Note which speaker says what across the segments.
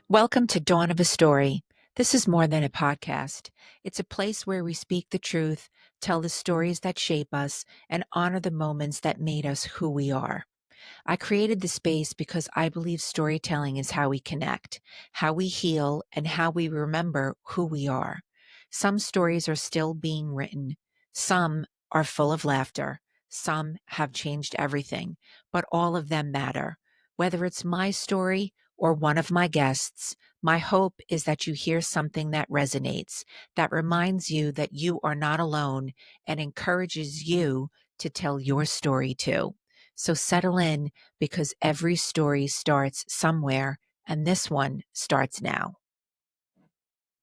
Speaker 1: Welcome to Dawn of a Story. This is more than a podcast. It's a place where we speak the truth, tell the stories that shape us, and honor the moments that made us who we are. I created the space because I believe storytelling is how we connect, how we heal, and how we remember who we are. Some stories are still being written. Some are full of laughter. Some have changed everything, but all of them matter. Whether it's my story or one of my guests, my hope is that you hear something that resonates, that reminds you that you are not alone and encourages you to tell your story too. So settle in because every story starts somewhere, and this one starts now.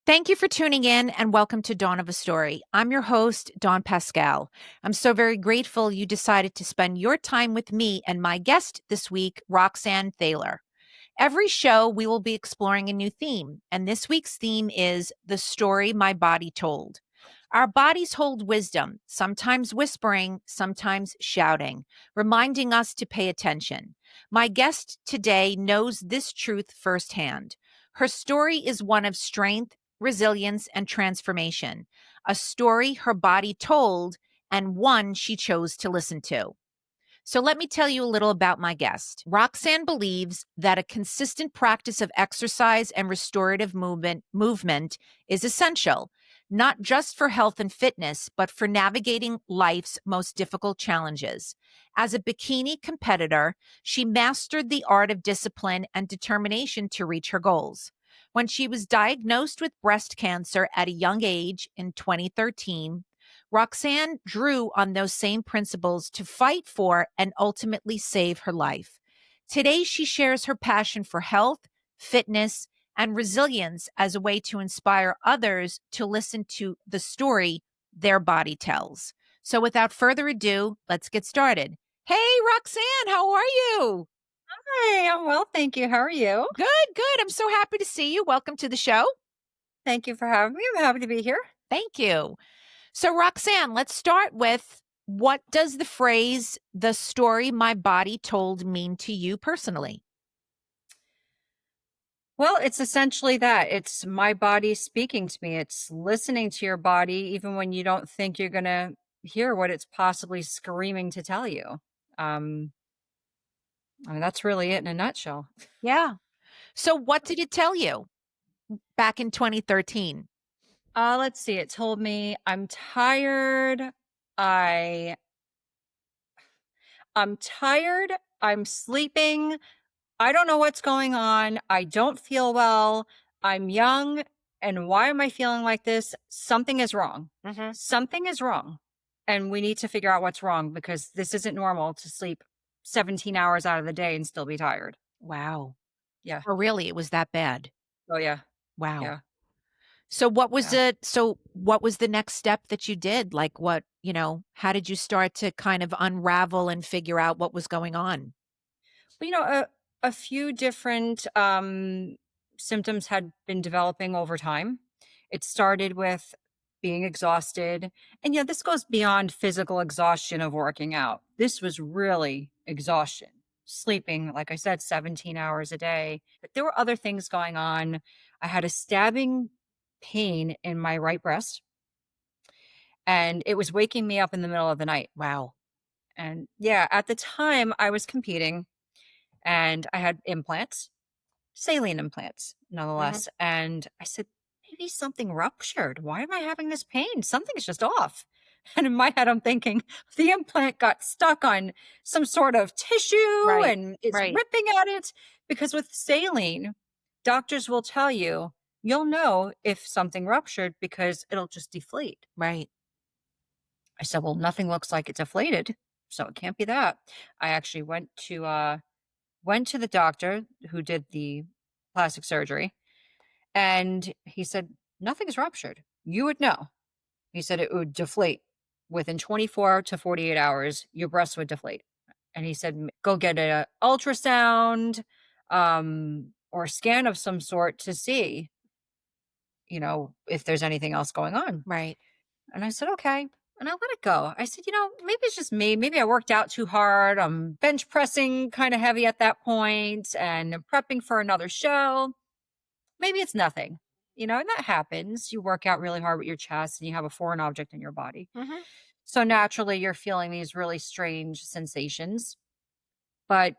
Speaker 1: Thank you for tuning in and welcome to Dawn of a Story. I'm your host, Dawn Pascal. I'm so very grateful you decided to spend your time with me and my guest this week, Roxanne Thaler. Every show, we will be exploring a new theme, and this week's theme is The Story My Body Told. Our bodies hold wisdom, sometimes whispering, sometimes shouting, reminding us to pay attention. My guest today knows this truth firsthand. Her story is one of strength, resilience, and transformation, a story her body told and one she chose to listen to. So let me tell you a little about my guest. Roxanne believes that a consistent practice of exercise and restorative movement is essential, not just for health and fitness, but for navigating life's most difficult challenges. As a bikini competitor, she mastered the art of discipline and determination to reach her goals. When she was diagnosed with breast cancer at a young age in 2013, Roxanne drew on those same principles to fight for and ultimately save her life. Today, she shares her passion for health, fitness, and resilience as a way to inspire others to listen to the story their body tells. So, without further ado, let's get started. Hey, Roxanne, how are you?
Speaker 2: Hi, I'm well, thank you. How are you?
Speaker 1: Good, good. I'm so happy to see you. Welcome to the show.
Speaker 2: Thank you for having me. I'm happy to be here.
Speaker 1: Thank you. So, Roxanne, let's start with what does the phrase, the story my body told, mean to you personally?
Speaker 2: Well, it's essentially that. It's my body speaking to me. It's listening to your body even when you don't think you're going to hear what it's possibly screaming to tell you. Um, that's really it in a nutshell.
Speaker 1: Yeah. So, what did it tell you back in 2013?
Speaker 2: Let's see. It told me I'm tired. I I'm tired. I'm sleeping. I don't know what's going on. I don't feel well. I'm young. And why am I feeling like this? Something is wrong.
Speaker 1: Hmm.
Speaker 2: Something is wrong. And we need to figure out what's wrong because this isn't normal to sleep 17 hours out of the day and still be tired.
Speaker 1: Wow.
Speaker 2: Yeah.
Speaker 1: Oh, really? It was that bad?
Speaker 2: Oh, yeah.
Speaker 1: Wow.
Speaker 2: Yeah.
Speaker 1: So, what was
Speaker 2: Yeah.
Speaker 1: it? So, what was the next step that you did? Like, how did you start to kind of unravel and figure out what was going on?
Speaker 2: But, a few different symptoms had been developing over time. It started with being exhausted. And yeah, this goes beyond physical exhaustion of working out. This was really exhaustion, sleeping, like I said, 17 hours a day. But there were other things going on. I had a stabbing pain in my right breast, and it was waking me up in the middle of the night.
Speaker 1: Wow.
Speaker 2: And yeah, at the time I was competing and I had implants, saline implants,
Speaker 1: Hmm.
Speaker 2: nonetheless. And I said, maybe something ruptured. Why am I having this pain? Something's just off. And in my head, I'm thinking the implant got stuck on some sort of tissue
Speaker 1: Right.
Speaker 2: and it's
Speaker 1: Right.
Speaker 2: ripping at it. Because with saline, doctors will tell you, you'll know if something ruptured because it'll just deflate.
Speaker 1: Right.
Speaker 2: I said, well, nothing looks like it deflated. So it can't be that. I actually went to the doctor who did the plastic surgery, and he said, "Nothing's ruptured. You would know." He said it would deflate within 24 to 48 hours. Your breast would deflate, and he said, "Go get a ultrasound, or a scan of some sort to see, if there's anything else going on."
Speaker 1: Right.
Speaker 2: And I said, "Okay." And I let it go. I said, maybe it's just me. Maybe I worked out too hard. I'm bench pressing kind of heavy at that point and I'm prepping for another show. maybe it's nothing. And that happens. You work out really hard with your chest and you have a foreign object in your body.
Speaker 1: Mhm.
Speaker 2: So naturally, you're feeling these really strange sensations. But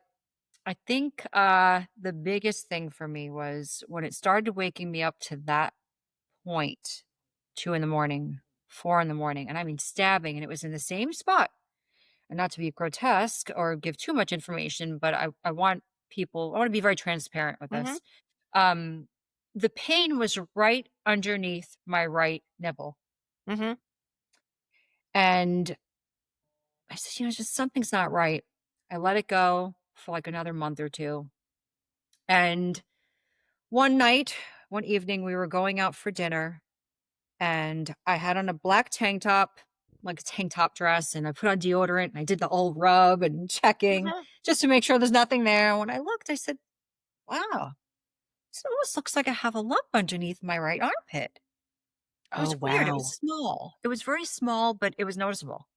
Speaker 2: I think the biggest thing for me was when it started waking me up to that point, 2 in the morning, 4 in the morning, and I mean stabbing, and it was in the same spot. And not to be grotesque or give too much information, but I want I want to be very transparent with
Speaker 1: Mhm.
Speaker 2: this. Um, the pain was right underneath my right nipple.
Speaker 1: Mhm.
Speaker 2: And I said, just something's not right. I let it go for like another month or two. And one night, one evening, we were going out for dinner, and I had on a black tank top, like a tank top dress, and I put on deodorant and I did the old rub and checking
Speaker 1: Mhm.
Speaker 2: just to make sure there's nothing there. When I looked, I said, wow, this almost looks like I have a lump underneath my right armpit. It
Speaker 1: Oh,
Speaker 2: was weird. It was
Speaker 1: wow.
Speaker 2: small. It was very small, but it was noticeable.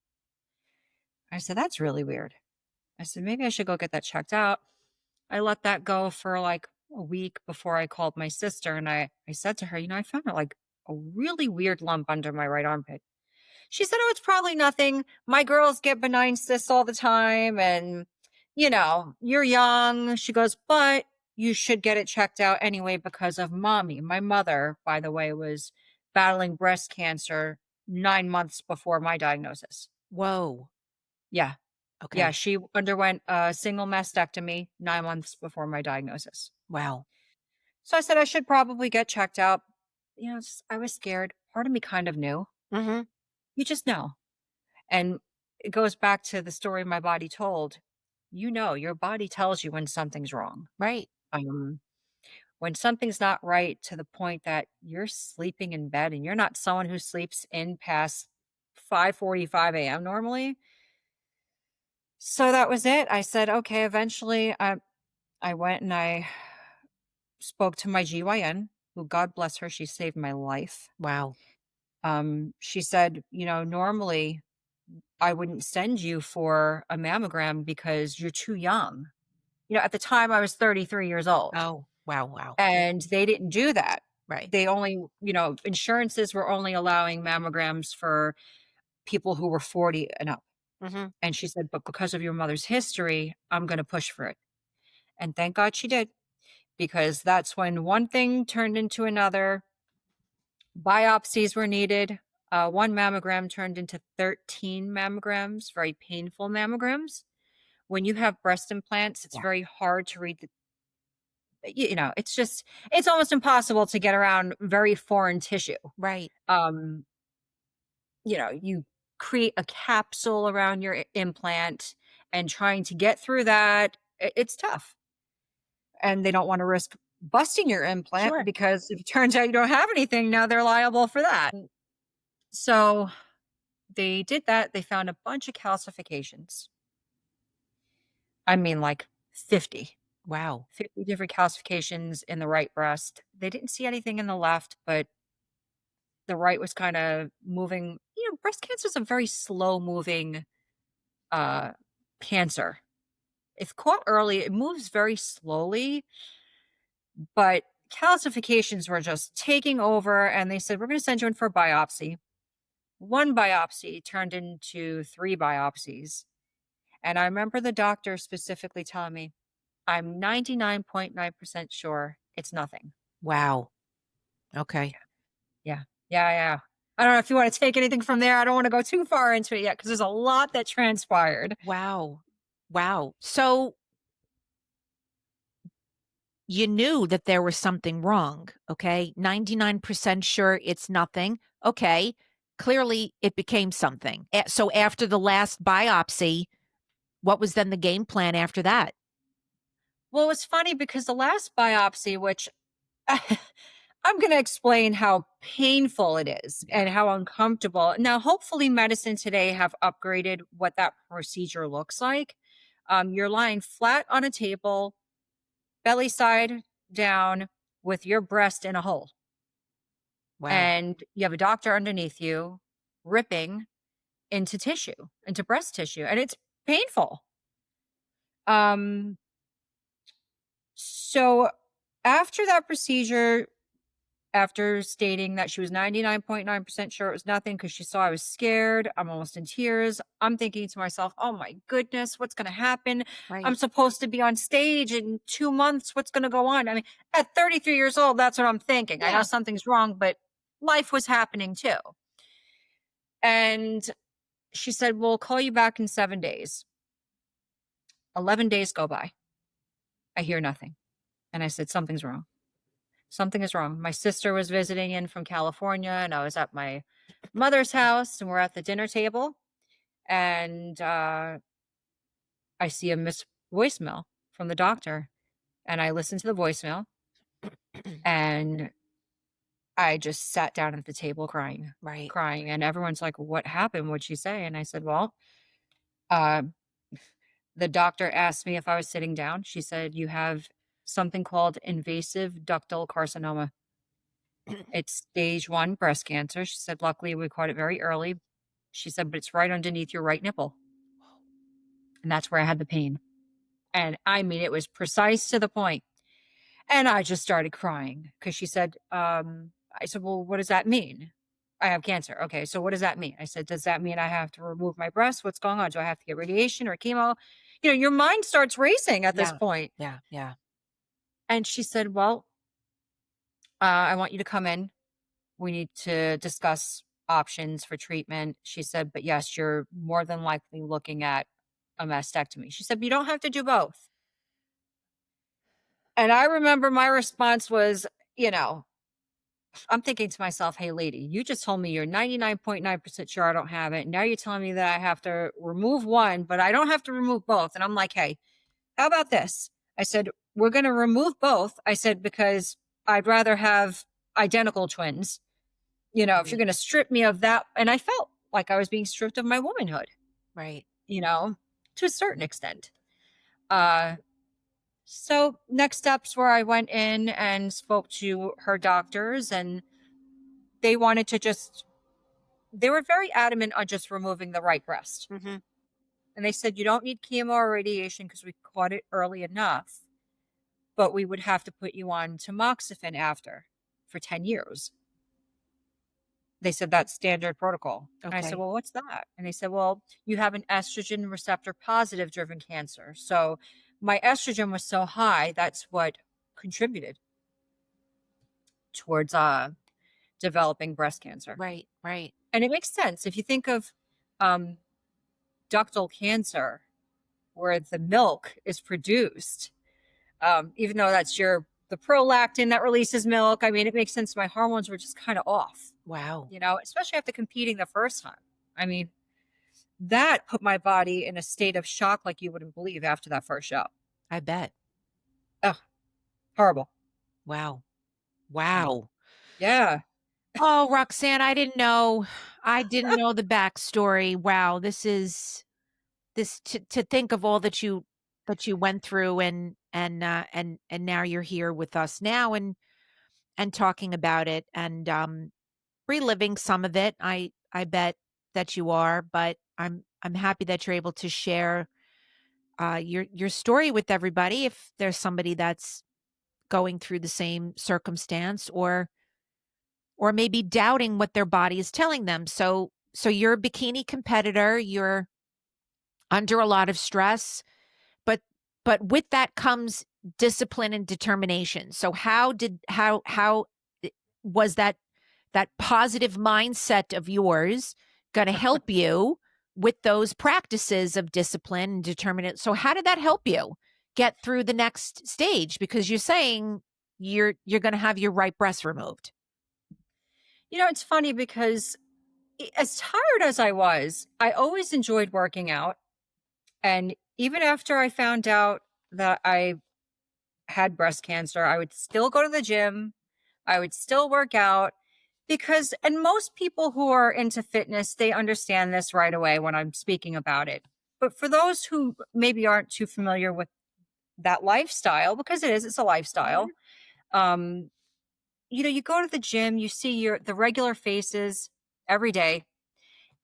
Speaker 2: I said, that's really weird. I said, maybe I should go get that checked out. I let that go for like a week before I called my sister. And I said to her, I found like a really weird lump under my right armpit. She said, oh, it's probably nothing. My girls get benign cysts all the time. And, you're young. She goes, but you should get it checked out anyway because of mommy. My mother, by the way, was battling breast cancer 9 months before my diagnosis.
Speaker 1: Whoa.
Speaker 2: Yeah. Yeah.
Speaker 1: Okay.
Speaker 2: She underwent a single mastectomy 9 months before my diagnosis.
Speaker 1: Wow.
Speaker 2: So I said, I should probably get checked out. I was scared. Part of me kind of knew.
Speaker 1: Mhm.
Speaker 2: You just know. And it goes back to the story my body told. Your body tells you when something's wrong.
Speaker 1: Right.
Speaker 2: Um, when something's not right to the point that you're sleeping in bed and you're not someone who sleeps in past 5:45 a.m. normally. So that was it. I said, okay, eventually I went and I spoke to my GYN, who God bless her, she saved my life.
Speaker 1: Wow.
Speaker 2: She said, normally I wouldn't send you for a mammogram because you're too young. At the time I was 33 years old
Speaker 1: Oh, wow, wow.
Speaker 2: and they didn't do that.
Speaker 1: Right.
Speaker 2: They only, insurances were only allowing mammograms for people who were 40 and up.
Speaker 1: Mhm.
Speaker 2: And she said, but because of your mother's history, I'm going to push for it. And thank God she did, because that's when one thing turned into another. Biopsies were needed. One mammogram turned into 13 mammograms, very painful mammograms. When you have breast implants, it's
Speaker 1: Yeah.
Speaker 2: very hard to read it's almost impossible to get around very foreign tissue.
Speaker 1: Right.
Speaker 2: Um, you create a capsule around your implant and trying to get through that, it's tough. And they don't want to risk busting your implant
Speaker 1: Sure.
Speaker 2: because if it turns out you don't have anything, now they're liable for that. So they did that. They found a bunch of calcifications. I mean, like 50.
Speaker 1: Wow.
Speaker 2: 50 different calcifications in the right breast. They didn't see anything in the left, but the right was kind of moving. Breast cancer is a very slow moving uh, cancer. If caught early, it moves very slowly, but calcifications were just taking over. And they said, we're going to send you in for a biopsy. One biopsy turned into 3 biopsies. And I remember the doctor specifically telling me, I'm 99.9% sure it's nothing.
Speaker 1: Wow. Okay.
Speaker 2: Yeah. Yeah. Yeah. I don't know if you want to take anything from there. I don't want to go too far into it yet because there's a lot that transpired.
Speaker 1: Wow. Wow. So you knew that there was something wrong, okay? 99% sure it's nothing. Okay. Clearly it became something. So after the last biopsy, what was then the game plan after that?
Speaker 2: Well, it was funny because the last biopsy, which I'm going to explain how painful it is
Speaker 1: Yeah.
Speaker 2: and how uncomfortable. Now, hopefully, medicine today have upgraded what that procedure looks like. You're lying flat on a table, belly side down, with your breast in a hole,
Speaker 1: Wow.
Speaker 2: and you have a doctor underneath you ripping into tissue, into breast tissue, and it's painful. Um, so after that procedure, after stating that she was 99.9% sure it was nothing because she saw I was scared. I'm almost in tears. I'm thinking to myself, oh my goodness, what's going to happen? I'm
Speaker 1: Right.
Speaker 2: supposed to be on stage in 2 months. What's going to go on? I mean, at 33 years old, that's what I'm thinking. I know
Speaker 1: Yeah.
Speaker 2: something's wrong, but life was happening too. And she said, we'll call you back in 7 days. 11 days go by. I hear nothing. And I said, something's wrong. Something is wrong. My sister was visiting in from California, and I was at my mother's house, and we're at the dinner table, and I see a missed voicemail from the doctor, and I listened to the voicemail, and I just sat down at the table crying,
Speaker 1: Right.
Speaker 2: crying, and everyone's like, "What happened? What'd she say?" And I said, "Well, uh, the doctor asked me if I was sitting down. She said you have something called invasive ductal carcinoma. It's stage 1 breast cancer." She said, "Luckily, we caught it very early." She said, "But it's right underneath your right nipple." And that's where I had the pain. And I mean, it was precise to the point. And I just started crying because she said, I said, "Well, what does that mean?" "I have cancer." "Okay, so what does that mean?" I said, "Does that mean I have to remove my breast? What's going on? Do I have to get radiation or chemo?" You know, your mind starts racing at this
Speaker 1: Yeah.
Speaker 2: point.
Speaker 1: Yeah. Yeah.
Speaker 2: And she said, "Well, I want you to come in. We need to discuss options for treatment." She said, "But yes, you're more than likely looking at a mastectomy." She said, "But you don't have to do both." And I remember my response was, you know, I'm thinking to myself, hey, lady, you just told me you're 99.9% sure I don't have it. Now you're telling me that I have to remove one, but I don't have to remove both. And I'm like, hey, how about this? I said, we're going to remove both. I said, because I'd rather have identical twins. You know, if you're
Speaker 1: Right.
Speaker 2: going to strip me of that. And I felt like I was being stripped of my womanhood,
Speaker 1: Right.
Speaker 2: you know, to a certain extent. Uh, so next steps were I went in and spoke to her doctors, and they wanted to just, they were very adamant on just removing the right breast.
Speaker 1: Hmm.
Speaker 2: And they said, you don't need chemo or radiation because we caught it early enough, but we would have to put you on tamoxifen after for 10 years. They said that's standard protocol. And I said,
Speaker 1: Okay.
Speaker 2: well, what's that? And they said, well, you have an estrogen receptor positive driven cancer. So my estrogen was so high, that's what contributed towards developing breast cancer.
Speaker 1: Right. Right.
Speaker 2: And it makes sense if you think of um, ductal cancer, where the milk is produced, even though that's the prolactin that releases milk. I mean, it makes sense. My hormones were just kind of off,
Speaker 1: Wow.
Speaker 2: you know, especially after competing the first time. I mean, that put my body in a state of shock like you wouldn't believe after that first show.
Speaker 1: I bet.
Speaker 2: Ugh, horrible.
Speaker 1: Wow.
Speaker 2: Yeah.
Speaker 1: Wow.
Speaker 2: Yeah.
Speaker 1: Oh, Roxanne, I didn't know. I didn't know the backstory. Wow. This is this to think of all that you went through and now you're here with us now and talking about it and reliving some of it. I bet that you are, but I'm happy that you're able to share your story with everybody if there's somebody that's going through the same circumstance or maybe doubting what their body is telling them. So you're a bikini competitor, you're under a lot of stress, but with that comes discipline and determination. So how was that positive mindset of yours going to help you with those practices of discipline and determination? So how did that help you get through the next stage? Because you're saying you're going to have your right breast removed.
Speaker 2: You know, it's funny because as tired as I was, I always enjoyed working out. And even after I found out that I had breast cancer, I would still go to the gym. I would still work out because, and most people who are into fitness, they understand this right away when I'm speaking about it. But for those who maybe aren't too familiar with that lifestyle, because it's a lifestyle,
Speaker 1: Mhm.
Speaker 2: um, you know, you go to the gym, you see the regular faces every day,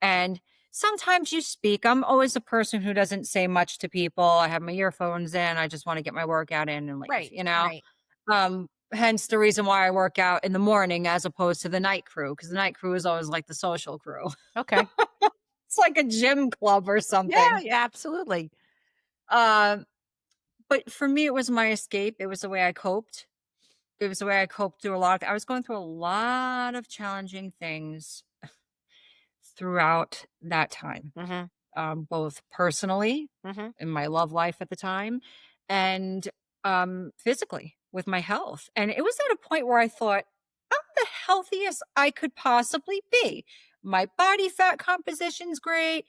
Speaker 2: and sometimes you speak. I'm always a person who doesn't say much to people. I have my earphones in. I just want to get my workout in and leave,
Speaker 1: Right,
Speaker 2: you know?
Speaker 1: right.
Speaker 2: hence the reason why I work out in the morning as opposed to the night crew, because the night crew is always like the social crew.
Speaker 1: Okay.
Speaker 2: It's like a gym club or
Speaker 1: Yeah,
Speaker 2: something.
Speaker 1: yeah, absolutely.
Speaker 2: Um, but for me, it was my escape. It was the way I coped. It was the way I coped through a lot of I was going through a lot of challenging things throughout that time,
Speaker 1: Mhm,
Speaker 2: both personally
Speaker 1: mhm.
Speaker 2: in my love life at the time and physically with my health. And it was at a point where I thought, I'm the healthiest I could possibly be. My body fat composition's great.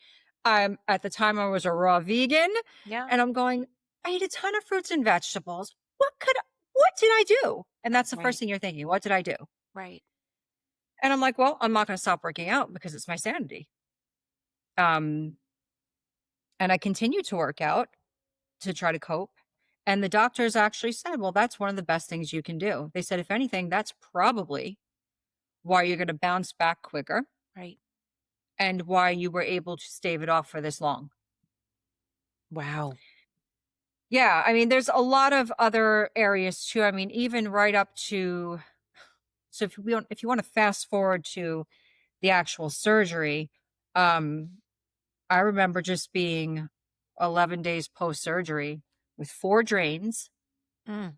Speaker 2: At the time I was a raw vegan
Speaker 1: Yeah,
Speaker 2: and I'm going, I eat a ton of fruits and vegetables. What did I do? And that's the first
Speaker 1: right,
Speaker 2: thing you're thinking. What did I do?
Speaker 1: right.
Speaker 2: And I'm like, well, I'm not going to stop working out because it's my sanity. Um, and I continued to work out to try to cope. And the doctors actually said, well, that's one of the best things you can do. They said, if anything, that's probably why you're going to bounce back quicker
Speaker 1: Right.
Speaker 2: and why you were able to stave it off for this long.
Speaker 1: Wow.
Speaker 2: Yeah. I mean, there's a lot of other areas too. I mean, even right up to, so if you want to fast forward to the actual surgery, um, I remember just being 11 days post surgery with 4 drains.
Speaker 1: Mm,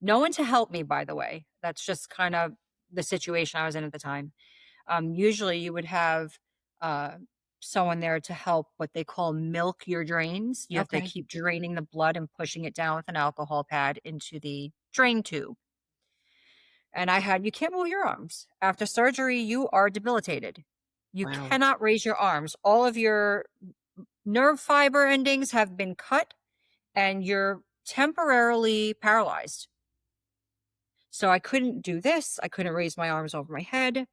Speaker 2: No one to help me, by the way. That's just kind of the situation I was in at the time. Usually you would have uh, someone there to help what they call milk your drains. You have to
Speaker 1: okay.
Speaker 2: keep draining the blood and pushing it down with an alcohol pad into the drain tube. And you can't move your arms. After surgery, you are debilitated. You
Speaker 1: Wow.
Speaker 2: cannot raise your arms. All of your nerve fiber endings have been cut and you're temporarily paralyzed. So I couldn't do this. I couldn't raise my arms over my head.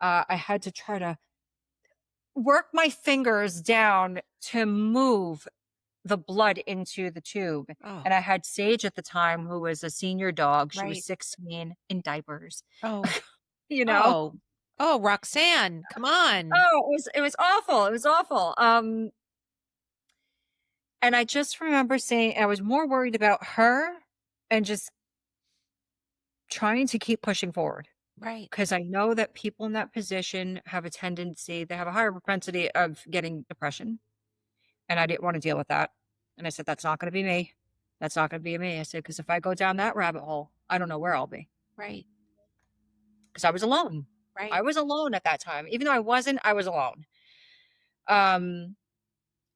Speaker 2: I had to try to work my fingers down to move the blood into the tube.
Speaker 1: Oh,
Speaker 2: And I had Sage at the time, who was a senior dog. She was
Speaker 1: right.
Speaker 2: 16 in diapers,
Speaker 1: Oh,
Speaker 2: you know?
Speaker 1: oh, oh, Roxanne, come on.
Speaker 2: Oh, it was awful. It was awful. And I just remember saying I was more worried about her and just trying to keep pushing forward.
Speaker 1: Right,
Speaker 2: 'Cause I know that people in that position have they have a higher propensity of getting depression, and I didn't wanna deal with that. And I said, "That's not gonna be me. That's not gonna be me." I said, "'Cause if I go down that rabbit hole, I don't know where I'll be."
Speaker 1: right,
Speaker 2: 'Cause I was alone. I
Speaker 1: right.
Speaker 2: was alone at that time. Even though I wasn't, I was alone. Um,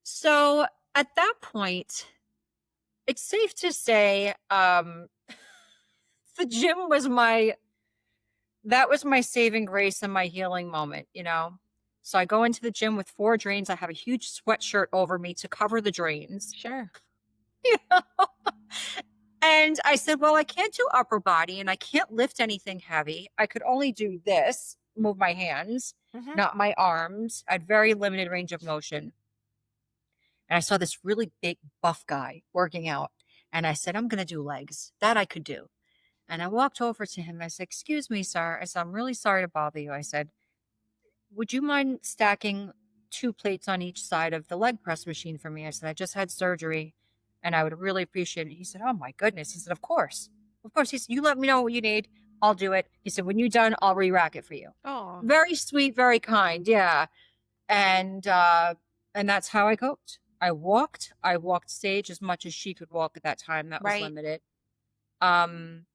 Speaker 2: so at that point, it's safe to say, the gym was my that was my saving grace and my healing moment, you know? So I go into the gym with 4 drains. I have a huge sweatshirt over me to cover the drains.
Speaker 1: Sure.
Speaker 2: You know? And I said, well, I can't do upper body and I can't lift anything heavy. I could only do this, move my hands,
Speaker 1: Mhm.
Speaker 2: not my arms. I had very limited range of motion. And I saw this really big buff guy working out. And I said, I'm going to do legs. That I could do. And I walked over to him. I said, excuse me, sir. I said, I'm really sorry to bother you. I said, would you mind stacking 2 plates on each side of the leg press machine for me? I said, I just had surgery and I would really appreciate it. He said, oh my goodness. He said, of course. Of course. He said, you let me know what you need. I'll do it. He said, when you're done, I'll re-rack it for you.
Speaker 1: Oh,
Speaker 2: Very sweet, very kind. Yeah. And that's how I coped. I walked stage as much as she could walk at that time. That was
Speaker 1: right,
Speaker 2: limited. Um,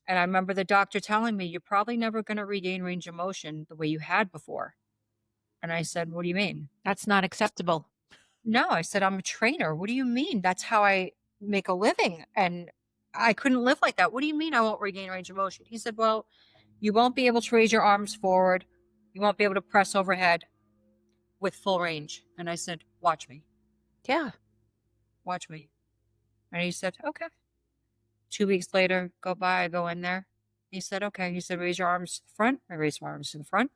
Speaker 2: and I remember the doctor telling me, you're probably never going to regain range of motion the way you had before. And I said, what do you mean?
Speaker 1: that's not acceptable.
Speaker 2: No, I said, I'm a trainer. What do you mean? That's how I make a living. And I couldn't live like that. What do you mean I won't regain range of motion? He said, well, you won't be able to raise your arms forward. You won't be able to press overhead with full range. And I said, watch me,
Speaker 1: Yeah.
Speaker 2: watch me. And he said, okay. 2 weeks later, go by, I go in there. He said, okay. He said, raise your arms to the front. I raised my arms to the front.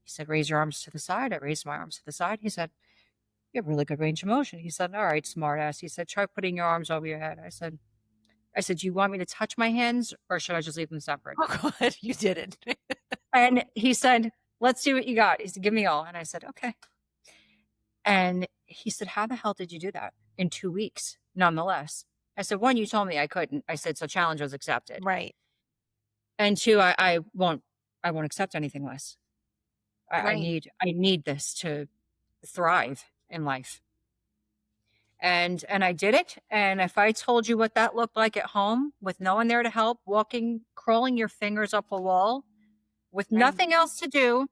Speaker 2: He said, raise your arms to the side. I raised my arms to the side. He said, you have really good range of motion. He said, all right, smart ass. He said, try putting your arms over your head. I said, do you want me to touch my hands or should I just leave them separate?
Speaker 1: Oh, God, you didn't.
Speaker 2: And he said, let's see what you got. He said, give me all. And I said, okay. And he said, how the hell did you do that in 2 weeks? Nonetheless. I said, one, you told me I couldn't. I said, so challenge was accepted.
Speaker 1: Right.
Speaker 2: and 2, I won't accept anything less.
Speaker 1: Right.
Speaker 2: I need this to thrive in life. And I did it, and if I told you what that looked like at home with no one there to help, walking, crawling your fingers up a wall with
Speaker 1: Right.
Speaker 2: nothing else to do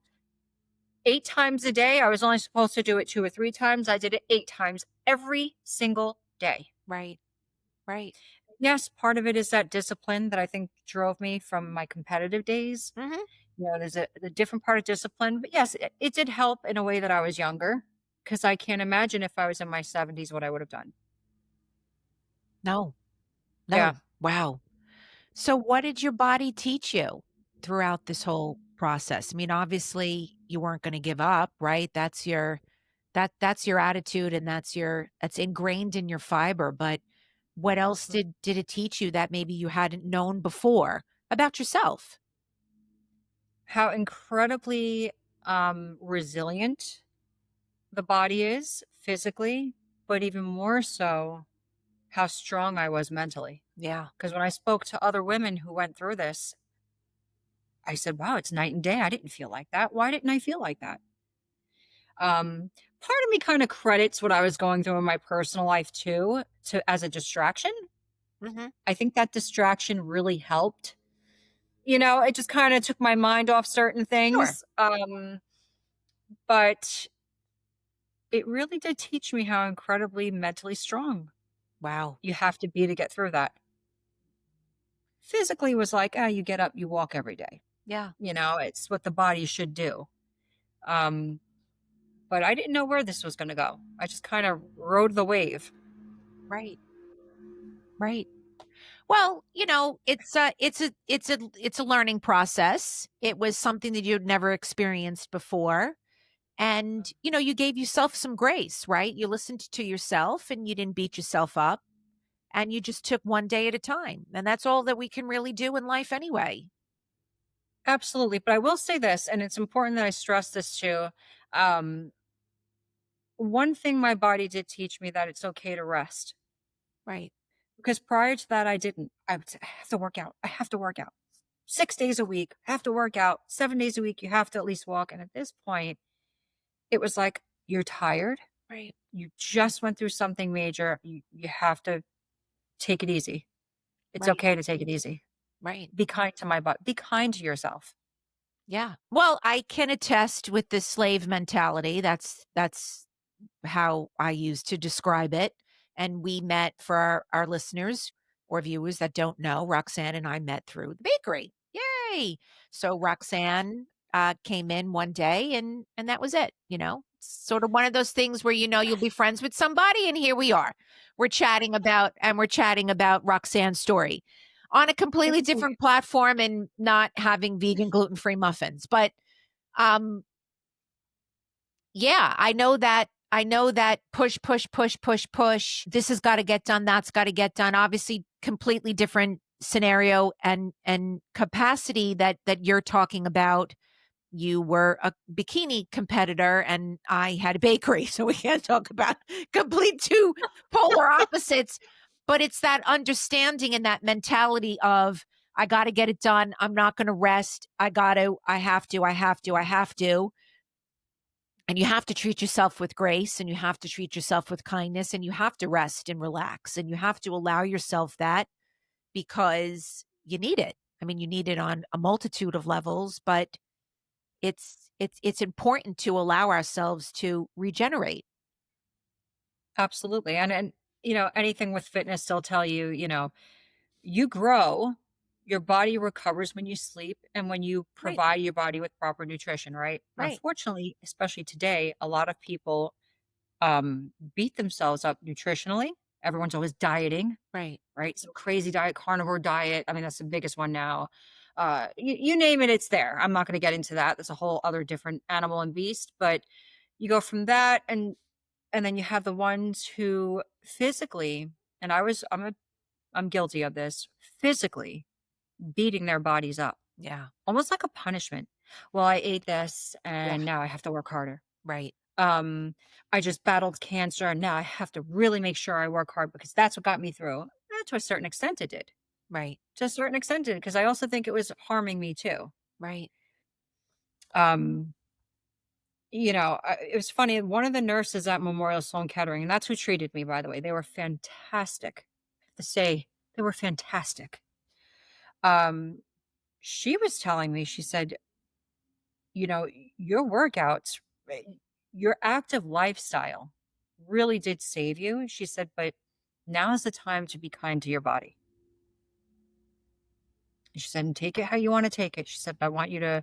Speaker 2: 8 times a day, I was only supposed to do it 2 or 3 times, I did it 8 times every single day.
Speaker 1: Right. Right.
Speaker 2: Yes, part of it is that discipline that I think drove me from my competitive days.
Speaker 1: Mhm.
Speaker 2: You know, there's a different part of discipline, but yes, it did help in a way that I was younger, because I can't imagine if I was in my 70s what I would have done.
Speaker 1: No.
Speaker 2: Yeah.
Speaker 1: No. Wow. So what did your body teach you throughout this whole process? I mean, obviously, you weren't gonna give up, right? That's your attitude and that's ingrained in your fiber, but what else did it teach you that maybe you hadn't known before about yourself?
Speaker 2: How incredibly, resilient the body is physically, but even more so, how strong I was mentally.
Speaker 1: Yeah.
Speaker 2: Because when I spoke to other women who went through this, I said, "Wow, it's night and day. I didn't feel like that. Why didn't I feel like that?" Part of me kinda credits what I was going through in my personal life too, to as a distraction.
Speaker 1: Mhm.
Speaker 2: I think that distraction really helped. You know, it just kinda took my mind off certain
Speaker 1: Sure.
Speaker 2: things, but it really did teach me how incredibly mentally strong
Speaker 1: Wow.
Speaker 2: you have to be to get through that. Physically was like, you get up, you walk every day.
Speaker 1: Yeah.
Speaker 2: You know, it's what the body should do. Um, but I didn't know where this was gonna go. I just kinda rode the wave.
Speaker 1: Right. Right. Well, it's a learning process. It was something that you'd never experienced before. And, you gave yourself some grace, right? You listened to yourself and you didn't beat yourself up and you just took one day at a time. And that's all that we can really do in life anyway.
Speaker 2: Absolutely, but I will say this, and it's important that I stress this too. Um, One thing my body did teach me that it's okay to rest,
Speaker 1: Right.
Speaker 2: because prior to that, I didn't. I would say, "I have to work out. I have to work out. 6 days a week, have to work out. 7 days a week, you have to at least walk." And at this point, it was like, "You're tired.
Speaker 1: Right.
Speaker 2: You just went through something major. You have to take it easy. It's
Speaker 1: Right.
Speaker 2: okay to take it easy.
Speaker 1: Right.
Speaker 2: Be kind to my body. Be kind to yourself."
Speaker 1: Yeah. Well, I can attest with the slave mentality. That's how I use to describe it. And we met for our listeners or viewers that don't know, Roxanne and I met through the bakery. Yay. So Roxanne came in one day and that was it. Sort of one of those things where you'll be friends with somebody and here we are. We're chatting about Roxanne's story on a completely different platform and not having vegan gluten-free muffins. But um yeah, I know that push, push, push, push, push. This has got to get done. That's got to get done. Obviously, completely different scenario and capacity that you're talking about. You were a bikini competitor and I had a bakery. So we can't talk about complete two polar opposites. But it's that understanding and that mentality of I got to get it done. I'm not going to rest. I have to, I have to, I have to. And you have to treat yourself with grace and you have to treat yourself with kindness and you have to rest and relax and you have to allow yourself that because you need it. I mean, you need it on a multitude of levels, but it's important to allow ourselves to regenerate.
Speaker 2: Absolutely. And anything with fitness, they'll tell you, you grow, your body recovers when you sleep and when you
Speaker 1: Right,
Speaker 2: provide your body with proper nutrition, right?
Speaker 1: right,
Speaker 2: Unfortunately, especially today, a lot of people beat themselves up nutritionally. Everyone's always dieting,
Speaker 1: right,
Speaker 2: right? So crazy diet, carnivore diet. I mean, that's the biggest one now. You name it, it's there. I'm not going to get into that. That's a whole other different animal and beast. But you go from that, and then you have the ones who physically, and I'm guilty of this, physically beating their bodies up,
Speaker 1: yeah,
Speaker 2: almost like a punishment. Well, I ate this
Speaker 1: yeah,
Speaker 2: and now I have to work harder.
Speaker 1: right,
Speaker 2: Um, I just battled cancer and now I have to really make sure I work hard because that's what got me through. To a certain extent, it did.
Speaker 1: Right.
Speaker 2: to a certain extent, because I also think it was harming me too.
Speaker 1: Right.
Speaker 2: Um, it was funny. One of the nurses at Memorial Sloan Kettering, and that's who treated me, by the way. They were fantastic. I have to say, they were fantastic. Um, she was telling me, she said, you know, your workouts, eh, your active lifestyle really did save you. She said, but now is the time to be kind to your body. She said, and take it how you want to take it. She said, but I want you to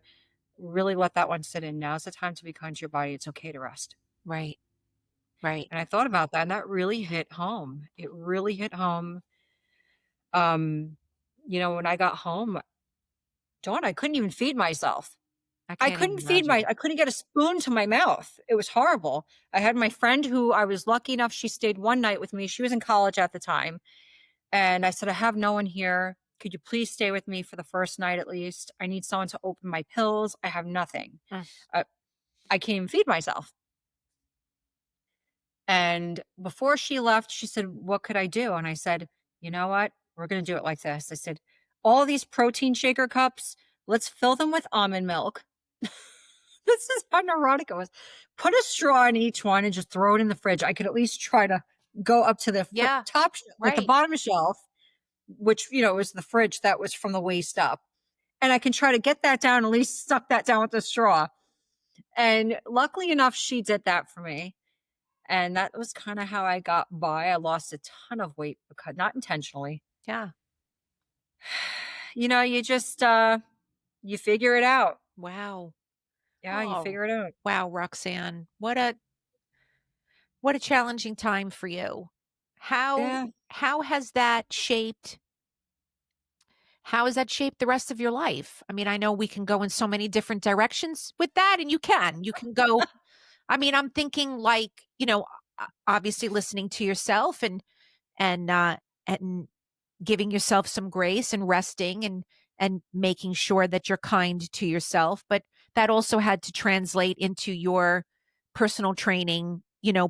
Speaker 2: really let that one sit in. Now's the time to be kind to your body. It's okay to rest.
Speaker 1: Right. Right.
Speaker 2: And I thought about that, and that really hit home. It really hit home. Um, when I got home, Dawn, I couldn't even feed myself.
Speaker 1: I can't even imagine.
Speaker 2: I couldn't get a spoon to my mouth. It was horrible. I had my friend who I was lucky enough, she stayed one night with me. She was in college at the time. And I said, I have no one here. Could you please stay with me for the first night at least? I need someone to open my pills. I have nothing.
Speaker 1: Mm.
Speaker 2: Uh, I can't even feed myself. And before she left, she said, what could I do? And I said, you know what? We're going to do it like this. I said, all these protein shaker cups, let's fill them with almond milk. This is how neurotic I was. Put a straw in each one and just throw it in the fridge. I could at least try to go up to the
Speaker 1: Yeah.
Speaker 2: like the
Speaker 1: Right.
Speaker 2: bottom shelf, which, was the fridge that was from the waist up. And I can try to get that down, at least suck that down with the straw. And luckily enough, she did that for me. And that was kind of how I got by. I lost a ton of weight because not intentionally.
Speaker 1: Yeah.
Speaker 2: You just you figure it out.
Speaker 1: Wow.
Speaker 2: Yeah, you
Speaker 1: Oh,
Speaker 2: figure it out.
Speaker 1: wow, Roxanne. What a challenging time for you. How
Speaker 2: Yeah.
Speaker 1: how has that shaped how has that shaped the rest of your life? I mean, I know we can go in so many different directions with that, and you can. You can go I mean, I'm thinking like, obviously listening to yourself and and giving yourself some grace and resting and making sure that you're kind to yourself, but that also had to translate into your personal training,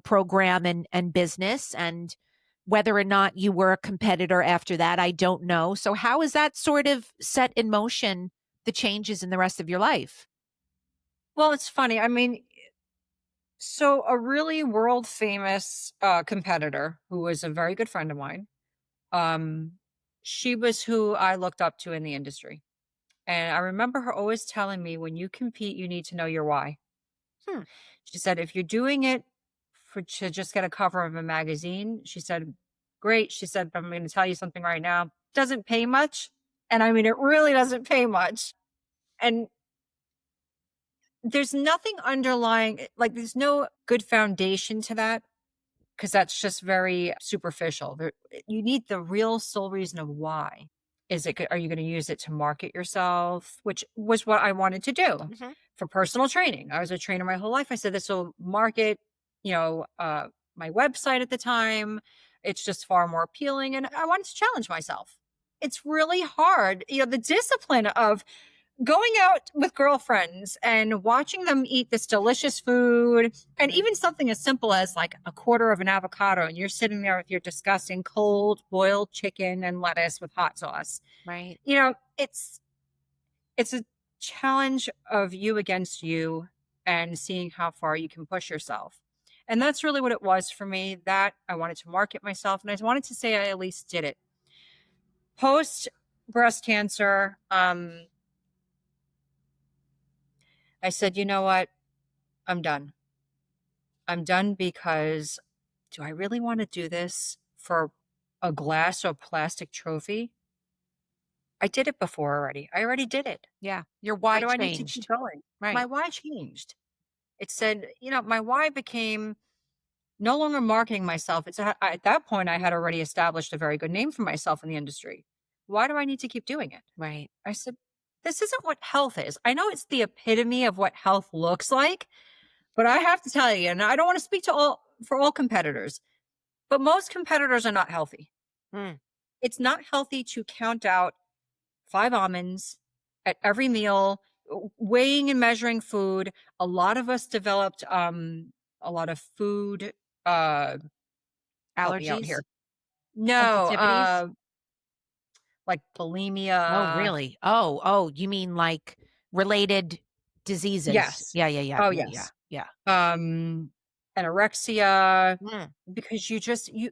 Speaker 1: program and business, and whether or not you were a competitor after that, I don't know. So how has that sort of set in motion the changes in the rest of your life?
Speaker 2: Well, it's funny. I mean, so a really world famous competitor who was a very good friend of mine, um, she was who I looked up to in the industry. And I remember her always telling me, when you compete, you need to know your why.
Speaker 1: Hmm.
Speaker 2: She said, if you're doing it to just get a cover of a magazine, she said, great. She said, but I'm going to tell you something right now. Doesn't pay much. And I mean, it really doesn't pay much. And there's nothing underlying, like, there's no good foundation to that, because that's just very superficial. You need the real sole reason of why. Are you going to use it to market yourself? Which was what I wanted to do
Speaker 1: Mhm.
Speaker 2: for personal training. I was a trainer my whole life. I said, this will market, my website at the time. It's just far more appealing. And I wanted to challenge myself. It's really hard. The discipline of going out with girlfriends and watching them eat this delicious food, and
Speaker 1: Right.
Speaker 2: even something as simple as like a quarter of an avocado, and you're sitting there with your disgusting cold boiled chicken and lettuce with hot sauce.
Speaker 1: Right.
Speaker 2: It's a challenge of you against you, and seeing how far you can push yourself. And that's really what it was for me. That I wanted to market myself, and I wanted to say I at least did it. Post breast cancer, I said, you know what? I'm done. I'm done, because do I really want to do this for a glass or plastic trophy? I did it before already. I already did it.
Speaker 1: Yeah. Your
Speaker 2: Why
Speaker 1: why
Speaker 2: do I need to keep
Speaker 1: changed.
Speaker 2: going? My
Speaker 1: Right.
Speaker 2: why changed. It said, my why became no longer marketing myself. At that point, I had already established a very good name for myself in the industry. Why do I need to keep doing it?
Speaker 1: Right.
Speaker 2: I said, this isn't what health is. I know it's the epitome of what health looks like, but I have to tell you, and I don't want to speak for all competitors, but most competitors are not healthy.
Speaker 1: Mm.
Speaker 2: It's not healthy to count out 5 almonds at every meal, weighing and measuring food. A lot of us developed a lot of food uh help me out
Speaker 1: Allergies?
Speaker 2: here. No,
Speaker 1: Sensitivities?
Speaker 2: like
Speaker 1: Oh,
Speaker 2: bulimia.
Speaker 1: really? Oh, you mean like related diseases?
Speaker 2: Yes.
Speaker 1: Yeah, yeah, yeah,
Speaker 2: Oh,
Speaker 1: yeah, yeah,
Speaker 2: yes.
Speaker 1: yeah.
Speaker 2: Um, anorexia,
Speaker 1: Mm,
Speaker 2: because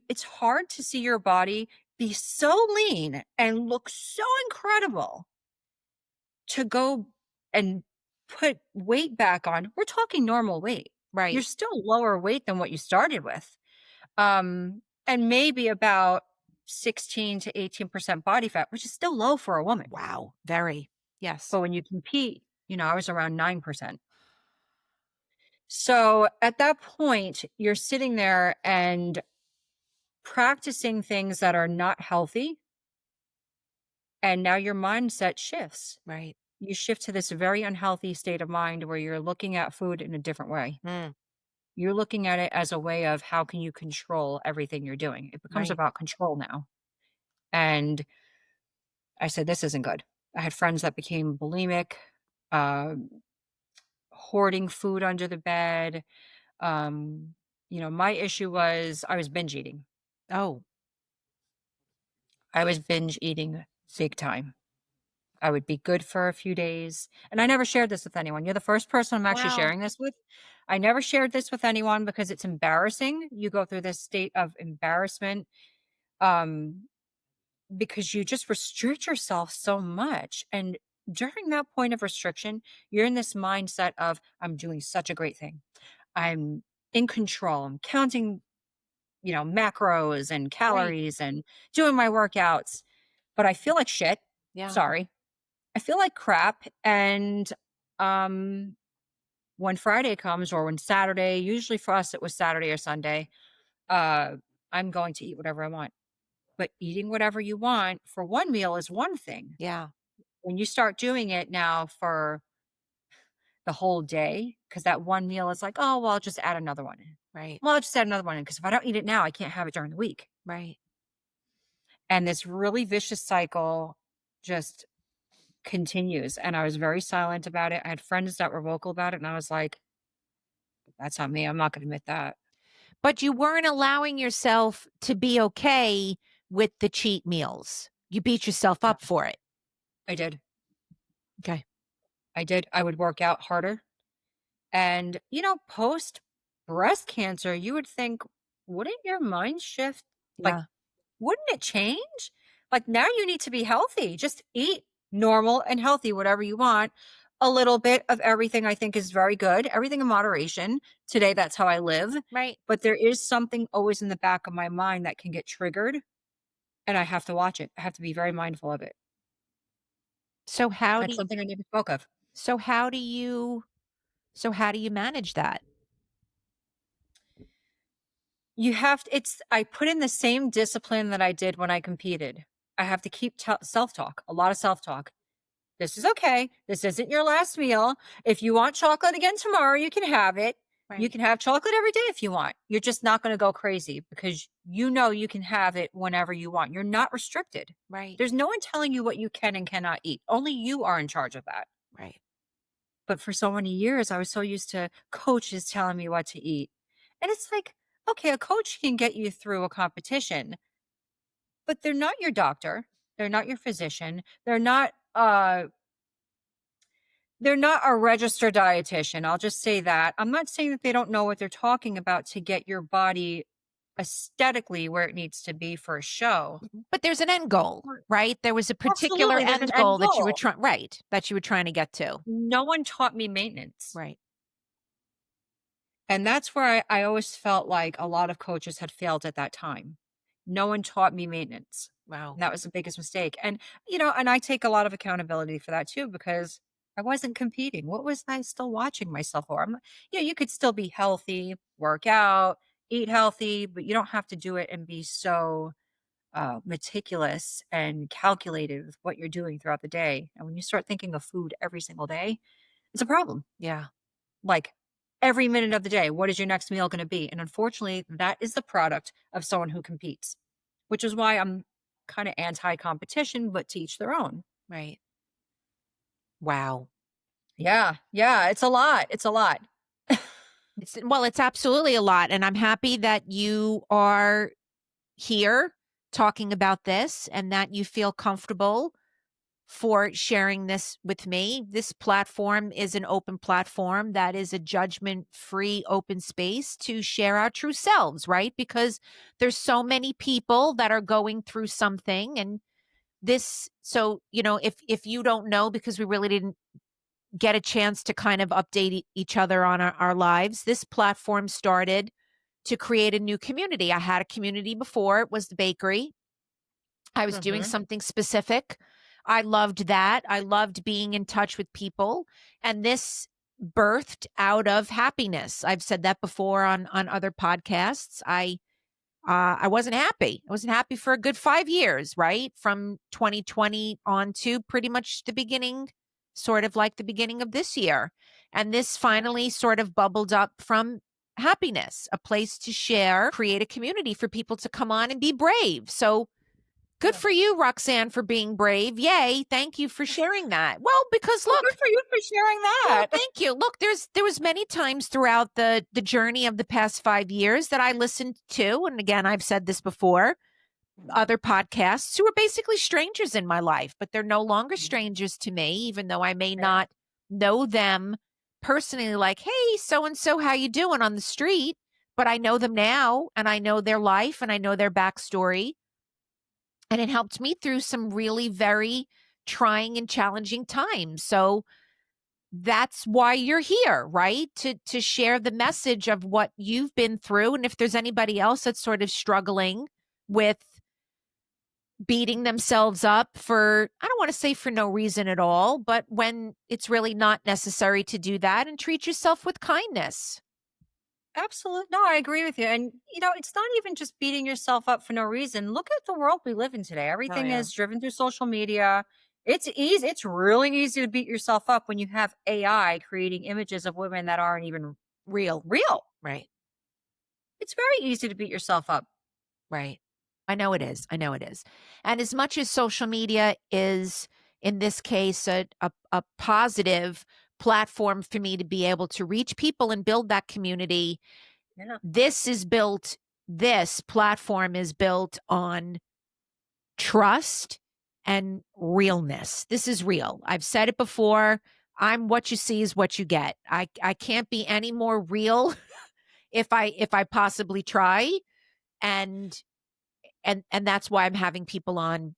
Speaker 2: it's hard to see your body be so lean and look so incredible to go and put weight back on. We're talking normal weight. You're
Speaker 1: right.
Speaker 2: still lower weight than what you started with. And maybe about 16 to 18% body fat, which is still low for a woman.
Speaker 1: Wow, very. Yes.
Speaker 2: But when you compete, I was around 9%. So at that point, you're sitting there and practicing things that are not healthy. And now your mindset shifts.
Speaker 1: Right.
Speaker 2: You shift to this very unhealthy state of mind where you're looking at food in a different way.
Speaker 1: Mm,
Speaker 2: You're looking at it as a way of how can you control everything you're doing. It becomes
Speaker 1: right.
Speaker 2: about control now. And I said, this isn't good. I had friends that became bulimic, uh, hoarding food under the bed. Um, my issue was I was binge eating.
Speaker 1: Oh,
Speaker 2: I was binge eating big time. I would be good for a few days, and I never shared this with anyone. You're the first person I'm actually
Speaker 1: wow.
Speaker 2: sharing this with. I never shared this with anyone because it's embarrassing. You go through this state of embarrassment, um, because you just restrict yourself so much, and during that point of restriction, you're in this mindset of, "I'm doing such a great thing. I'm in control. I'm counting, macros and
Speaker 1: Right.
Speaker 2: calories and doing my workouts, but I feel like shit.
Speaker 1: Yeah.
Speaker 2: Sorry. I feel like crap." And um when Friday comes or when Saturday, usually for us it was Saturday or Sunday, uh I'm going to eat whatever I want. But eating whatever you want for one meal is one thing.
Speaker 1: Yeah.
Speaker 2: When you start doing it now for the whole day, because that one meal is like, oh, well, I'll just add another one in.
Speaker 1: Right.
Speaker 2: Well, I'll just add another one in because if I don't eat it now, I can't have it during the week.
Speaker 1: Right.
Speaker 2: And this really vicious cycle just continues. And I was very silent about it. I had friends that were vocal about it. And I was like, that's on me. I'm not going to admit that.
Speaker 1: But you weren't allowing yourself to be okay with the cheat meals. You beat yourself
Speaker 2: No,
Speaker 1: up for it.
Speaker 2: I did.
Speaker 1: Okay.
Speaker 2: I did. I would work out harder. And, post breast cancer, you would think, wouldn't your mind shift? Like,
Speaker 1: Yeah.
Speaker 2: wouldn't it change? Like, now you need to be healthy. Just eat normal and healthy, whatever you want. A little bit of everything I think is very good. Everything in moderation. Today, that's how I live.
Speaker 1: Right.
Speaker 2: But there is something always in the back of my mind that can get triggered, and I have to watch it. I have to be very mindful of it.
Speaker 1: So how do
Speaker 2: That's
Speaker 1: you,
Speaker 2: something I never spoke of.
Speaker 1: so how do you so how do you manage that?
Speaker 2: You have to, I put in the same discipline that I did when I competed. I have to keep self-talk, a lot of self-talk. This is okay. This isn't your last meal. If you want chocolate again tomorrow, you can have it. You
Speaker 1: Right.
Speaker 2: can have chocolate every day if you want. You're just not going to go crazy because you know you can have it whenever you want. You're not restricted.
Speaker 1: Right.
Speaker 2: There's no one telling you what you can and cannot eat. Only you are in charge of that.
Speaker 1: Right.
Speaker 2: But for so many years, I was so used to coaches telling me what to eat. And it's like, okay, a coach can get you through a competition, but they're not your doctor. They're not your physician. They're not a registered dietitian. I'll just say that. I'm not saying that they don't know what they're talking about to get your body aesthetically where it needs to be for a show.
Speaker 1: But there's an end goal,
Speaker 2: Right.
Speaker 1: right? There was a particular
Speaker 2: Absolutely. There's an
Speaker 1: end
Speaker 2: end
Speaker 1: goal that you were
Speaker 2: goal.
Speaker 1: trying right, that you were trying to get to.
Speaker 2: No one taught me maintenance.
Speaker 1: Right.
Speaker 2: And that's where I always felt like a lot of coaches had failed at that time. No one taught me maintenance.
Speaker 1: Wow.
Speaker 2: And that was the biggest mistake. And, and I take a lot of accountability for that too, because I wasn't competing. What was I still watching myself for? You could still be healthy, work out, eat healthy, but you don't have to do it and be so meticulous and calculated with what you're doing throughout the day. And when you start thinking of food every single day, it's a problem.
Speaker 1: Yeah.
Speaker 2: Like, every minute of the day, what is your next meal gonna be? And unfortunately, that is the product of someone who competes, which is why I'm kinda anti-competition, but to each their own.
Speaker 1: Right. Wow.
Speaker 2: Yeah, yeah, it's a lot, it's a lot.
Speaker 1: It's absolutely a lot, and I'm happy that you are here talking about this and that you feel comfortable for sharing this with me. This platform is an open platform that is a judgment free open space to share our true selves, right? Because there's so many people that are going through something and this so if you don't know because we really didn't get a chance to kind of update each other on our lives, this platform started to create a new community. I had a community before, it was the bakery. I was doing
Speaker 2: Mhm.
Speaker 1: something specific. I loved that. I loved being in touch with people. And this birthed out of happiness. I've said that before on other podcasts. I wasn't happy. I wasn't happy for a good 5 years, right? From 2020 on to pretty much the beginning, sort of like the beginning of this year. And this
Speaker 2: Yeah.
Speaker 1: finally sort of bubbled up from happiness, a place to share, create a community for people to come on and be brave. So good
Speaker 2: Yeah.
Speaker 1: for you, Roxanne, for being brave. Yay. Thank you for sharing that. Well, because
Speaker 2: Well, good
Speaker 1: look,
Speaker 2: for you for sharing
Speaker 1: well,
Speaker 2: that.
Speaker 1: thank you. Look, there was many times throughout the journey of the past 5 years that I listened to, and again, I've said this before, other podcasts who are basically strangers in my life, but they're no longer strangers to me, even though I may
Speaker 2: Yeah.
Speaker 1: not know them personally, like, hey, so and so, how you doing on the street? But I know them now, and I know their life, and I know their backstory. And it helped me through some really very trying and challenging times. So that's why you're here, right? To share the message of what you've been through. And if there's anybody else that's sort of struggling with beating themselves up for, I don't want to say for no reason at all, but when it's really not necessary to do that, and treat yourself with kindness.
Speaker 2: Absolutely. No, I agree with you. And, it's not even just beating yourself up for no reason. Look at the world we live in today.
Speaker 1: Oh,
Speaker 2: Everything
Speaker 1: yeah.
Speaker 2: is driven through social media. It's easy. It's really easy to beat yourself up when you have AI creating images of women that aren't even
Speaker 1: Real.
Speaker 2: real.
Speaker 1: Right.
Speaker 2: It's very easy to beat yourself up.
Speaker 1: Right. I know it is. I know it is. And as much as social media is, in this case, a positive platform for me to be able to reach people and build that community,
Speaker 2: Yeah.
Speaker 1: this platform is built on trust and realness. This is real. I've said it before. I'm what you see is what you get. I can't be any more real if I possibly try. And and that's why I'm having people on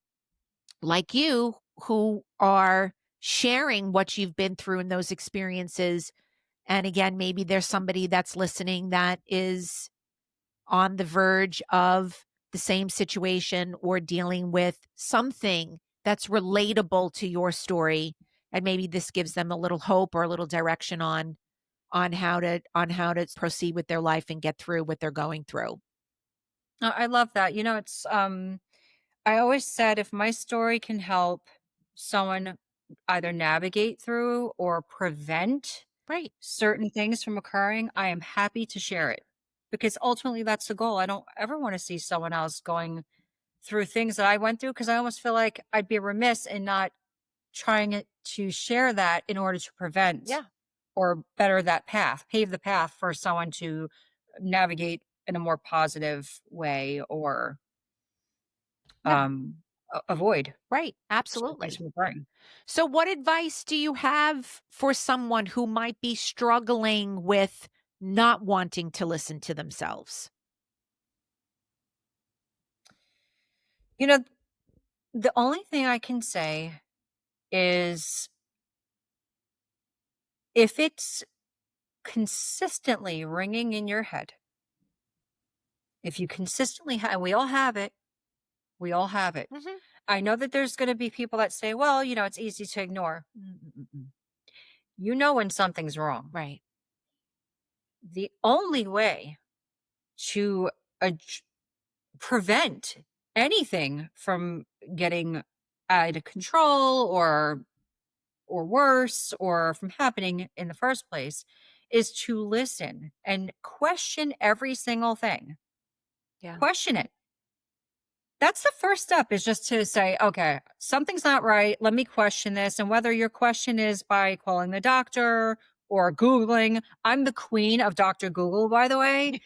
Speaker 1: like you who are sharing what you've been through in those experiences. And again, maybe there's somebody that's listening that is on the verge of the same situation or dealing with something that's relatable to your story, and maybe this gives them a little hope or a little direction on how to proceed with their life and get through what they're going through.
Speaker 2: I love that. I always said if my story can help someone either navigate through or prevent
Speaker 1: Right.
Speaker 2: certain things from occurring, I am happy to share it because ultimately that's the goal. I don't ever want to see someone else going through things that I went through because I almost feel like I'd be remiss in not trying to share that in order to prevent
Speaker 1: Yeah.
Speaker 2: or better that path, pave the path for someone to navigate in a more positive way or
Speaker 1: Yeah.
Speaker 2: avoid
Speaker 1: Right.
Speaker 2: certain things
Speaker 1: Absolutely.
Speaker 2: from occurring.
Speaker 1: So, what advice do you have for someone who might be struggling with not wanting to listen to themselves?
Speaker 2: You know, the only thing I can say is if it's consistently ringing in your head, if you consistently have, we all have it, we all have it.
Speaker 1: Hmm.
Speaker 2: I know that there's going to be people that say, well, it's easy to ignore. Mm-mm-mm. You know when something's wrong.
Speaker 1: Right.
Speaker 2: The only way to ad- prevent anything from getting out of control or worse or from happening in the first place is to listen and question every single thing.
Speaker 1: Yeah.
Speaker 2: Question it. That's the first step is just to say, okay, something's not right. Let me question this. And whether your question is by calling the doctor or Googling, I'm the queen of Dr. Google, by the way.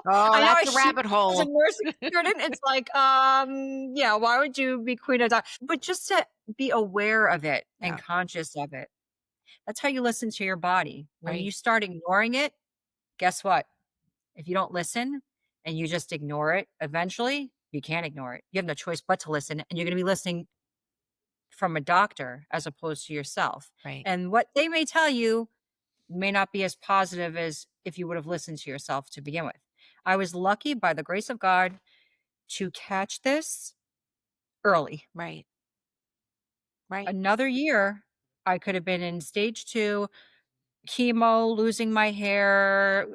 Speaker 1: Oh,
Speaker 2: I know
Speaker 1: that's
Speaker 2: I
Speaker 1: a
Speaker 2: should
Speaker 1: rabbit
Speaker 2: as a
Speaker 1: hole.
Speaker 2: nursing student, it's like, yeah, why would you be queen of doc but just to be aware of it and
Speaker 1: Yeah,
Speaker 2: conscious of it. That's how you listen to your body. When you
Speaker 1: right,
Speaker 2: start ignoring it, guess what? If you don't listen and you just ignore it, eventually you can't ignore it. You have no choice but to listen, and you're gonna be listening from a doctor as opposed to yourself.
Speaker 1: right.
Speaker 2: And what they may tell you may not be as positive as if you would have listened to yourself to begin with. I was lucky by the grace of God to catch this early.
Speaker 1: Right. Right.
Speaker 2: Another year, I could have been in stage 2, chemo, losing my hair,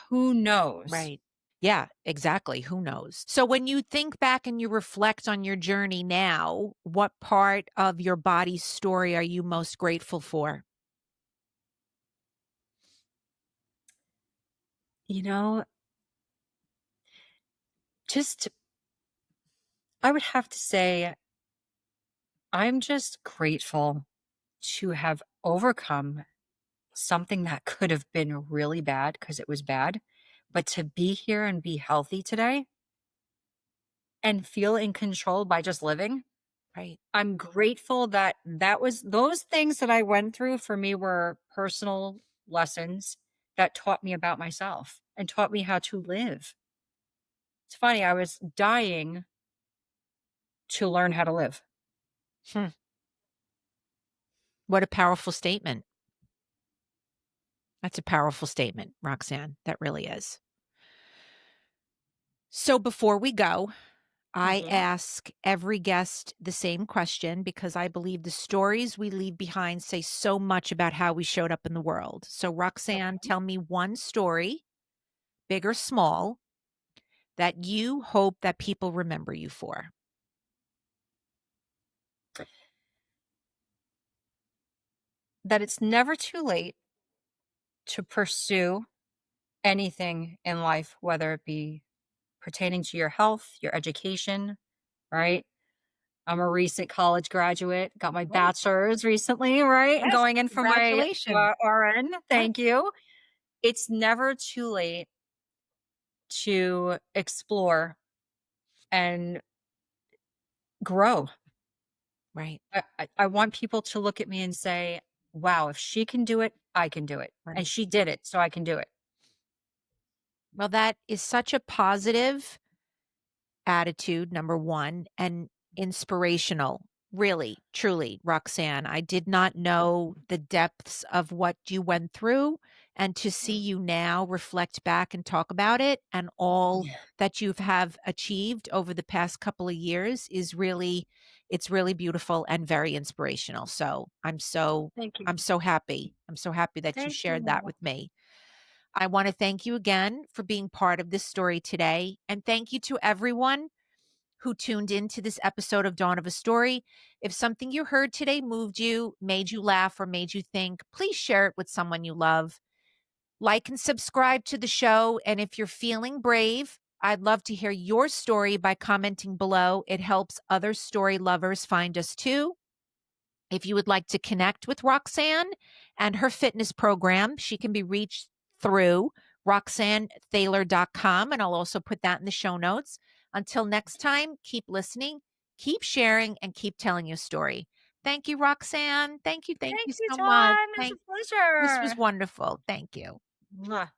Speaker 2: who knows?
Speaker 1: Right. Yeah, exactly. Who knows? So when you think back and you reflect on your journey now, what part of your body's story are you most grateful for?
Speaker 2: You know, just I would have to say I'm just grateful to have overcome something that could have been really bad because it was bad, but to be here and be healthy today and feel in control by just living.
Speaker 1: Right.
Speaker 2: I'm grateful that that was those things that I went through for me were personal lessons that taught me about myself and taught me how to live. It's funny, I was dying to learn how to live.
Speaker 1: Hmm. What a powerful statement. That's a powerful statement, Roxanne. That really is. So before we go, I
Speaker 2: Mhm.
Speaker 1: ask every guest the same question because I believe the stories we leave behind say so much about how we showed up in the world. So, Roxanne,
Speaker 2: Okay.
Speaker 1: tell me one story, big or small, that you hope that people remember you for.
Speaker 2: That it's never too late to pursue anything in life, whether it be pertaining to your health, your education, right? I'm a recent college graduate, got my
Speaker 1: Oh,
Speaker 2: bachelor's recently, right? And
Speaker 1: yes.
Speaker 2: going in for my
Speaker 1: Congratulations.
Speaker 2: RN.
Speaker 1: Yes.
Speaker 2: Thank you. It's never too late to explore and grow.
Speaker 1: Right.
Speaker 2: I want people to look at me and say, wow, if she can do it, I can do it. And
Speaker 1: Right.
Speaker 2: she did it, so I can do it.
Speaker 1: Well, that is such a positive attitude, number one, and inspirational. Really, truly, Roxanne. I did not know the depths of what you went through. And to see
Speaker 2: Mm.
Speaker 1: you now reflect back and talk about it and all
Speaker 2: Yeah.
Speaker 1: that you have achieved over the past couple of years is really, it's really beautiful and very inspirational. So
Speaker 2: Thank you.
Speaker 1: I'm so happy. I'm so happy that you
Speaker 2: Thank
Speaker 1: shared that
Speaker 2: you.
Speaker 1: with me. I want to thank you again for being part of this story today. And thank you to everyone who tuned into this episode of Dawn of a Story. If something you heard today moved you, made you laugh, or made you think, please share it with someone you love. Like and subscribe to the show. And if you're feeling brave, I'd love to hear your story by commenting below. It helps other story lovers find us too. If you would like to connect with Roxanne and her fitness program, she can be reached through roxannethaler.com. And I'll also put that in the show notes. Until next time, keep listening, keep sharing, and keep telling your story. Thank you, Roxanne. Thank you. Thank
Speaker 2: Thank
Speaker 1: you
Speaker 2: you,
Speaker 1: so much.
Speaker 2: Dawn. It's a
Speaker 1: This was
Speaker 2: pleasure.
Speaker 1: wonderful. Thank you.
Speaker 2: Mwah.